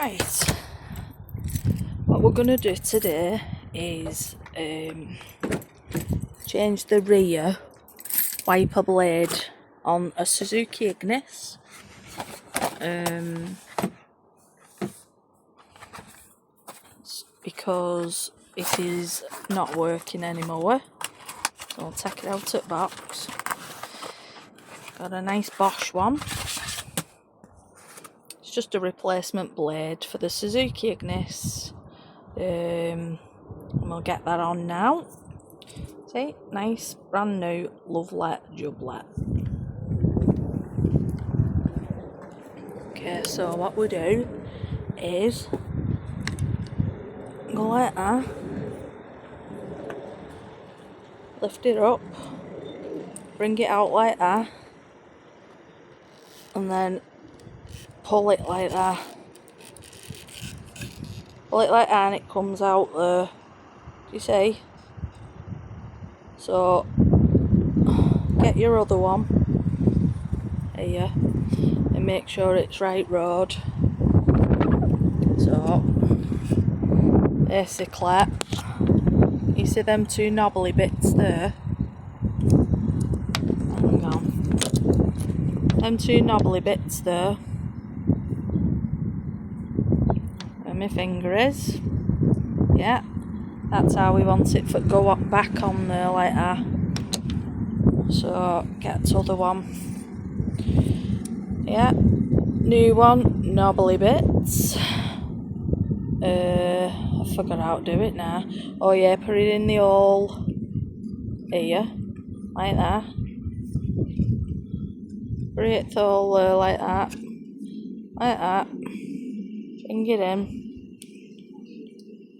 Right, what we're going to do today is change the rear wiper blade on a Suzuki Ignis. Because it is not working anymore, so I'll take it out of the box. Got a nice Bosch one. It's just a replacement blade for the Suzuki Ignis, and we'll get that on now. See, nice brand new lovely jublet. Okay, so what we do is go like that, lift it up, bring it out like that, and then pull it like that. Pull it like that and it comes out there. Do you see? So get your other one here and make sure it's right road. So basically, you see them two knobbly bits there? Hang on. Them two knobbly bits there. Where my finger is. Yeah, that's how we want it to go back on there like that. So get the other one. Yeah, new one, knobbly bits. I forgot how to do it now. Oh yeah, put it in the hole here, like that. Put it the hole there, like that. Like that. Bring it in.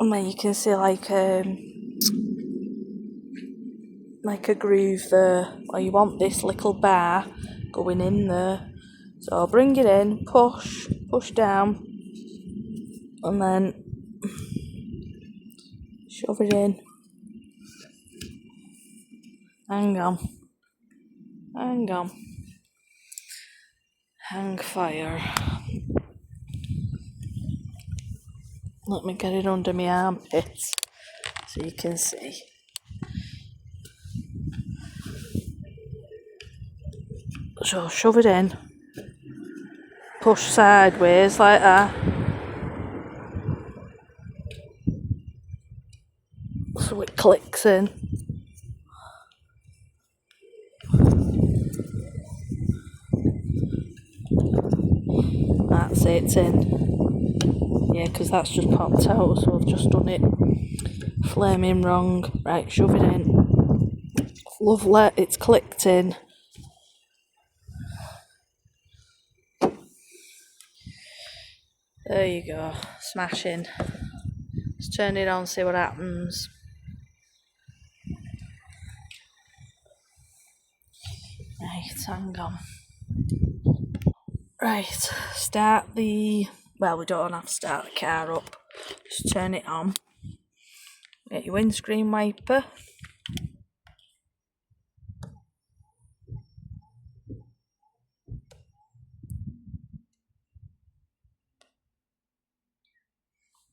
And then you can see like a groove there. Or you want this little bar going in there. So bring it in, push down, and then shove it in. Hang on. Hang fire. Let me get it under my armpits so you can see. So shove it in. Push sideways like that. So it clicks in. That's it, it's in. Yeah, because that's just popped out, so I've just done it flaming wrong. Right, shove it in. Lovely, it's clicked in. There you go, smashing. Let's turn it on, see what happens. Right, hang on. Right, start the... Well, we don't have to start the car up. Just turn it on. Get your windscreen wiper.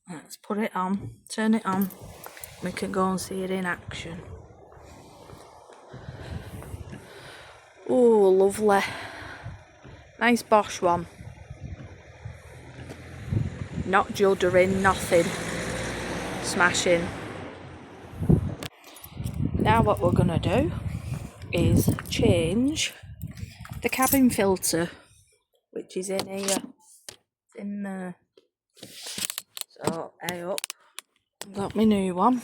Let's put it on, turn it on. We can go and see it in action. Oh, lovely. Nice Bosch one. Not juddering, nothing. Smashing. Now what we're going to do is change the cabin filter, which is in here. It's in there. So, hey up. Got my new one.